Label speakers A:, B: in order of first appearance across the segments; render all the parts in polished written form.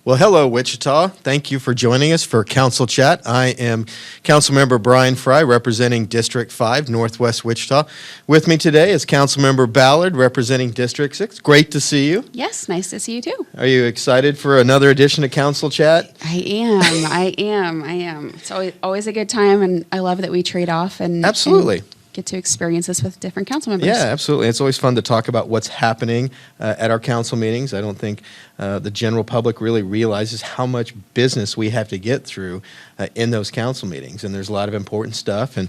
A: Well, hello, Wichita. Thank you for joining us for Council Chat. I am Councilmember Bryan Frye, representing District 5, Northwest Wichita. With me today is Councilmember Ballard, representing District 6. Great to see you.
B: Yes, nice to see you too.
A: Are you excited for another edition of Council Chat?
B: I am. It's always a good time, and I love that we trade off and
A: Absolutely.
B: and get to experience this with different council members.
A: Yeah, absolutely. It's always fun to talk about what's happening at our council meetings. I don't think the general public really realizes how much business we have to get through in those council meetings. And there's a lot of important stuff. And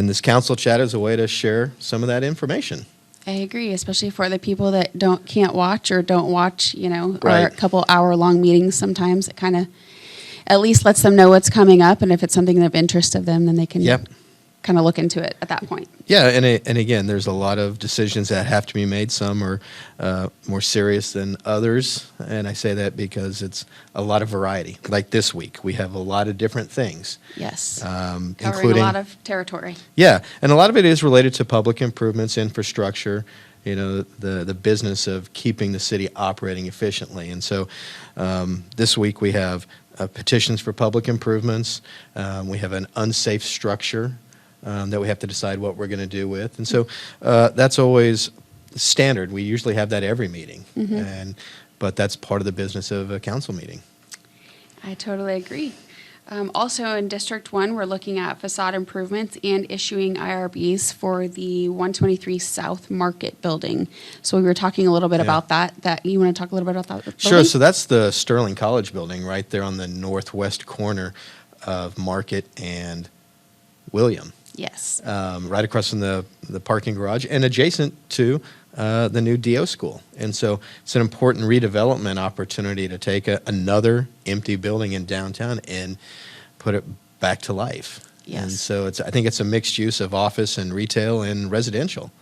A: this council chat is a way to share some of that information.
B: I agree, especially for the people that can't watch or don't watch,
A: Right.
B: or a couple hour-long meetings sometimes. It kind of at least lets them know what's coming up, and if it's something of interest of them, then they can kind of look into it at that point.
A: Yeah, and again, there's a lot of decisions that have to be made. Some are more serious than others, and I say that because it's a lot of variety. Like this week, we have a lot of different things.
B: Yes,
A: Including
B: covering a lot of territory.
A: Yeah, and a lot of it is related to public improvements, infrastructure, the business of keeping the city operating efficiently. And so this week we have petitions for public improvements. We have an unsafe structure that we have to decide what we're going to do with. And so that's always standard. We usually have that every meeting. But that's part of the business of a council meeting.
B: I totally agree. Also in District 1, we're looking at facade improvements and issuing IRBs for the 123 South Market building. So we were talking a little bit about that. You want to talk a little bit about that building?
A: Sure. So that's the Sterling College building right there on the northwest corner of Market and William.
B: Yes.
A: Right across from the parking garage and adjacent to the new DO school. And so it's an important redevelopment opportunity to take another empty building in downtown and put it back to life.
B: Yes.
A: And so I think it's a mixed use of office and retail and residential.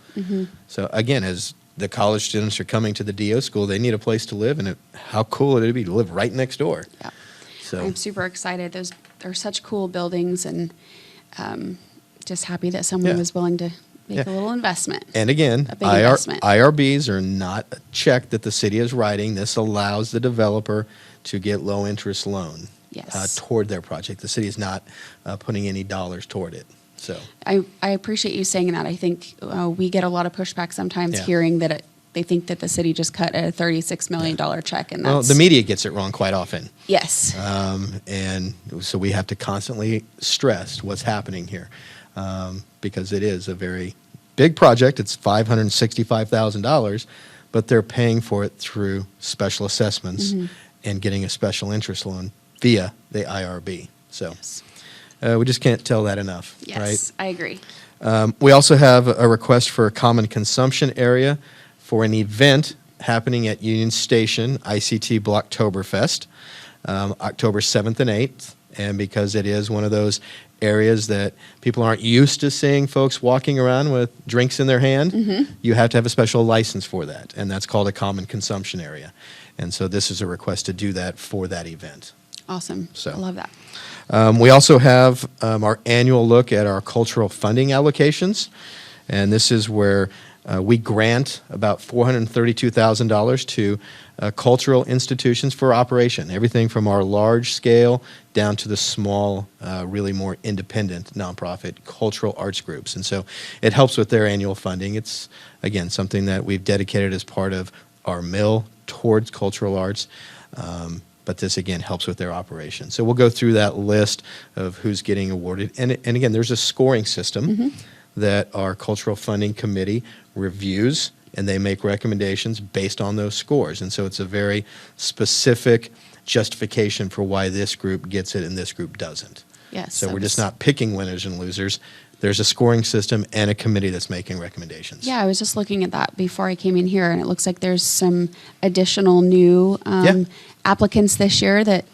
A: So again, as the college students are coming to the DO school, they need a place to live, and how cool would it be to live right next door?
B: Yeah.
A: So
B: I'm super excited. Those are such cool buildings, and just happy that someone was willing to make a little investment.
A: And again,
B: a big investment.
A: IRBs are not a check that the city is writing. This allows the developer to get low interest loan toward their project. The city is not putting any dollars toward it. So
B: I appreciate you saying that. I think we get a lot of pushback sometimes hearing that they think that the city just cut a $36 million check. And that's,
A: the media gets it wrong quite often.
B: Yes.
A: And so we have to constantly stress what's happening here. Because it is a very big project. It's $565,000, but they're paying for it through special assessments and getting a special interest loan via the IRB. So we just can't tell that enough,
B: yes,
A: right?
B: I agree.
A: We also have a request for a common consumption area for an event happening at Union Station, ICT Blocktoberfest, October 7th and 8th. And because it is one of those areas that people aren't used to seeing folks walking around with drinks in their hand, you have to have a special license for that, and that's called a common consumption area. And so this is a request to do that for that event.
B: Awesome.
A: So,
B: I love that.
A: We also have our annual look at our cultural funding allocations, and this is where we grant about $432,000 to cultural institutions for operation, everything from our large scale down to the small, really more independent nonprofit cultural arts groups. And so it helps with their annual funding. It's, again, something that we've dedicated as part of our mill towards cultural arts. But this, again, helps with their operation. So we'll go through that list of who's getting awarded. And again, there's a scoring system that our cultural funding committee reviews, and they make recommendations based on those scores. And so it's a very specific justification for why this group gets it and this group doesn't.
B: Yes.
A: So we're just not picking winners and losers. There's a scoring system and a committee that's making recommendations.
B: Yeah, I was just looking at that before I came in here, and it looks like there's some additional new applicants this year that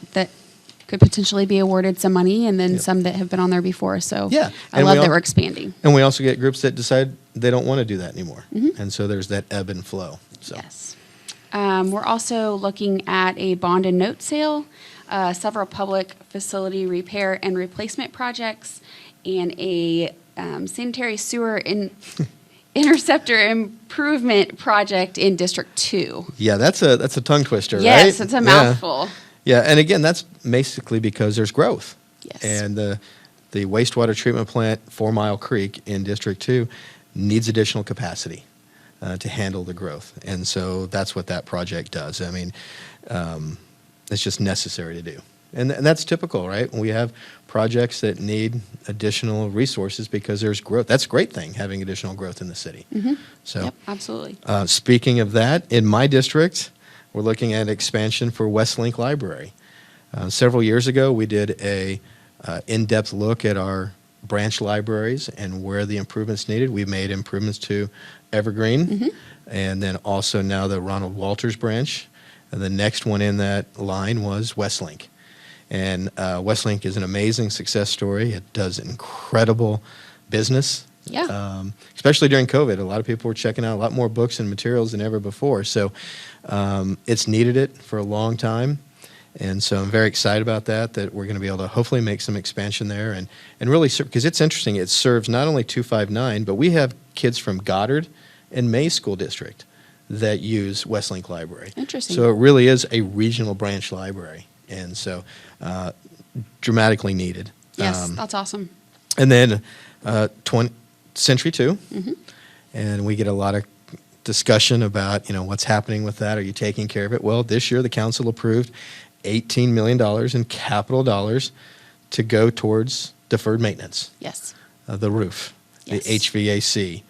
B: could potentially be awarded some money, and then some that have been on there before. So I love that we're expanding.
A: And we also get groups that decide they don't want to do that anymore. And so there's that ebb and flow. So.
B: Yes. We're also looking at a bond and note sale, several public facility repair and replacement projects, and a sanitary sewer interceptor improvement project in District 2.
A: Yeah, that's a tongue twister, right?
B: Yes, it's a mouthful.
A: Yeah, and again, that's basically because there's growth.
B: Yes.
A: And the wastewater treatment plant, 4 Mile Creek in District 2, needs additional capacity to handle the growth. And so that's what that project does. I mean, it's just necessary to do. And that's typical, right? When we have projects that need additional resources because there's growth. That's a great thing, having additional growth in the city. So,
B: Yep, absolutely.
A: speaking of that, in my district, we're looking at expansion for Westlink Library. Several years ago, we did a in-depth look at our branch libraries and where the improvements needed. We made improvements to Evergreen, and then also now the Ronald Walters branch. And the next one in that line was Westlink. And Westlink is an amazing success story. It does incredible business.
B: Yeah.
A: Especially during COVID. A lot of people were checking out a lot more books and materials than ever before. So it's needed it for a long time. And so I'm very excited about that we're going to be able to hopefully make some expansion there and really serve, because it's interesting. It serves not only 259, but we have kids from Goddard and May School District that use Westlink Library.
B: Interesting.
A: So it really is a regional branch library. And so dramatically needed.
B: Yes, that's awesome.
A: And then Century 2, and we get a lot of discussion about, what's happening with that. Are you taking care of it? Well, this year the council approved $18 million in capital dollars to go towards deferred maintenance.
B: Yes.
A: The roof,
B: Yes.
A: the HVAC,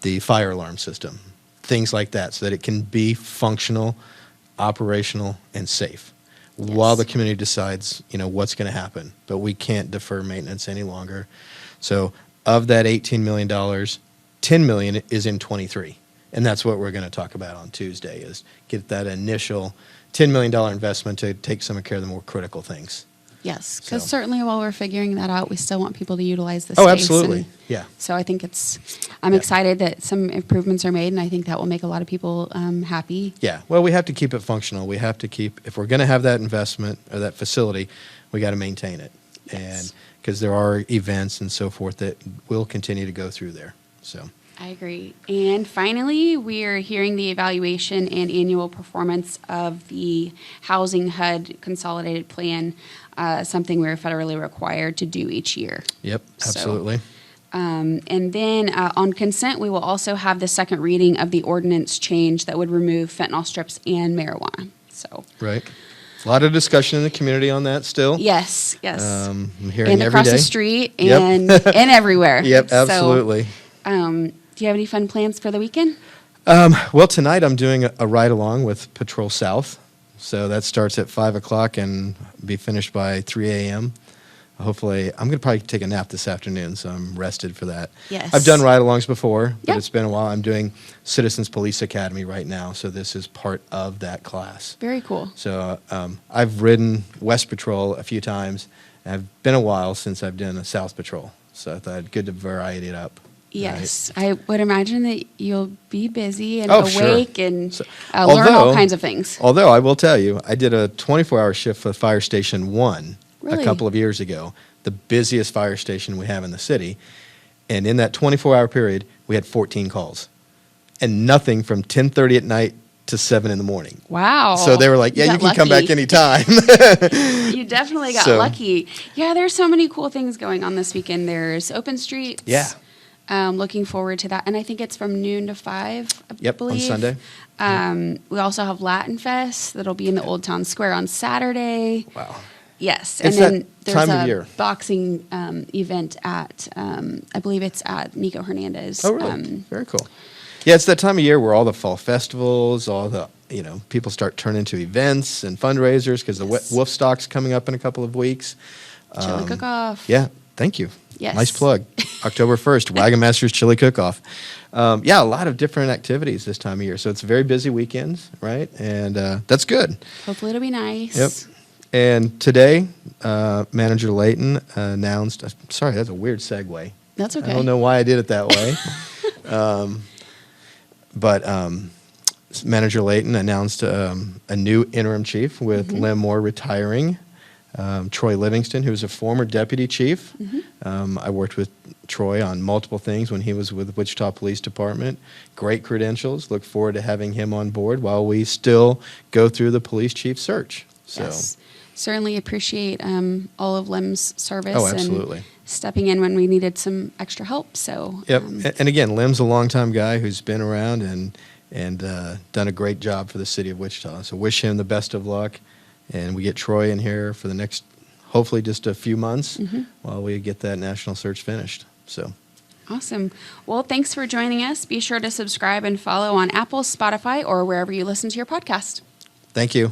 A: the fire alarm system, things like that, so that it can be functional, operational, and safe.
B: Yes.
A: While the community decides, what's going to happen. But we can't defer maintenance any longer. So of that $18 million, $10 million is in 23. And that's what we're going to talk about on Tuesday, is get that initial $10 million investment to take some care of the more critical things.
B: Yes, because
A: So-
B: certainly while we're figuring that out, we still want people to utilize the space.
A: Oh, absolutely. Yeah.
B: So I think I'm
A: Yeah.
B: excited that some improvements are made, and I think that will make a lot of people happy.
A: Yeah. Well, we have to keep it functional. We have to keep, if we're going to have that investment or that facility, we got to maintain it.
B: Yes.
A: And because there are events and so forth that will continue to go through there. So.
B: I agree. And finally, we are hearing the evaluation and annual performance of the Housing HUD Consolidated Plan, something we're federally required to do each year.
A: Yep.
B: So,
A: Absolutely.
B: And then on consent, we will also have the second reading of the ordinance change that would remove fentanyl strips and marijuana. So
A: Right. A lot of discussion in the community on that still.
B: yes.
A: I'm hearing
B: And
A: every
B: across
A: day.
B: the street
A: Yep.
B: and everywhere.
A: Yep,
B: So,
A: absolutely.
B: do you have any fun plans for the weekend?
A: Well, tonight I'm doing a ride along with Patrol South. So that starts at 5 o'clock and be finished by 3 a.m. Hopefully, I'm going to probably take a nap this afternoon, so I'm rested for that.
B: Yes.
A: I've done ride-alongs before, but
B: Yep.
A: it's been a while. I'm doing Citizens Police Academy right now, so this is part of that class.
B: Very cool.
A: So I've ridden West Patrol a few times. And it's been a while since I've done a South Patrol, so I thought good to variety it up.
B: Yes, I would imagine that you'll be busy and
A: Oh, sure.
B: awake and
A: So-
B: learn all
A: although-
B: kinds of things.
A: Although I will tell you, I did a 24-hour shift for Fire Station 1
B: Really?
A: a couple of years ago, the busiest fire station we have in the city. And in that 24-hour period, we had 14 calls. And nothing from 10:30 at night to 7 in the morning.
B: Wow.
A: So they were like, yeah, you
B: got
A: can come back
B: lucky.
A: anytime.
B: You definitely got
A: So-
B: lucky. Yeah, there's so many cool things going on this weekend. There's open streets.
A: Yeah.
B: Looking forward to that. And I think it's from noon to 5, I
A: Yep, on
B: believe.
A: Sunday.
B: We also have Latin Fest that'll be in the Old Town Square on Saturday.
A: Wow.
B: Yes,
A: It's
B: and then
A: that
B: there's
A: time of
B: a
A: year.
B: boxing event at, I believe it's at Nico Hernandez.
A: Oh, really? Very cool. Yeah, it's that time of year where all the fall festivals, all the, people start turning into events and fundraisers because
B: Yes.
A: the Wolf Stock's coming up in a couple of weeks.
B: Chili cook-off.
A: Yeah, thank you.
B: Yes.
A: Nice plug. October 1st, Wagon Master's Chili Cook-Off. Yeah, a lot of different activities this time of year. So it's very busy weekends, right? And that's good.
B: Hopefully it'll be nice.
A: Yep. And today, Manager Layton announced, sorry, that's a weird segue.
B: That's okay.
A: I don't know why I did it that way. But Manager Layton announced a new interim chief with
B: Mm-hmm.
A: Lem Moore retiring. Troy Livingston, who's a former deputy chief.
B: Mm-hmm.
A: I worked with Troy on multiple things when he was with the Wichita Police Department. Great credentials. Look forward to having him on board while we still go through the police chief search. So.
B: Yes. Certainly appreciate all of Lim's service.
A: Oh, absolutely.
B: And stepping in when we needed some extra help. So.
A: Yep. And again, Lim's a longtime guy who's been around and done a great job for the city of Wichita. So wish him the best of luck. And we get Troy in here for the next, hopefully just a few months while we get that national search finished. So.
B: Awesome. Well, thanks for joining us. Be sure to subscribe and follow on Apple, Spotify, or wherever you listen to your podcast.
A: Thank you.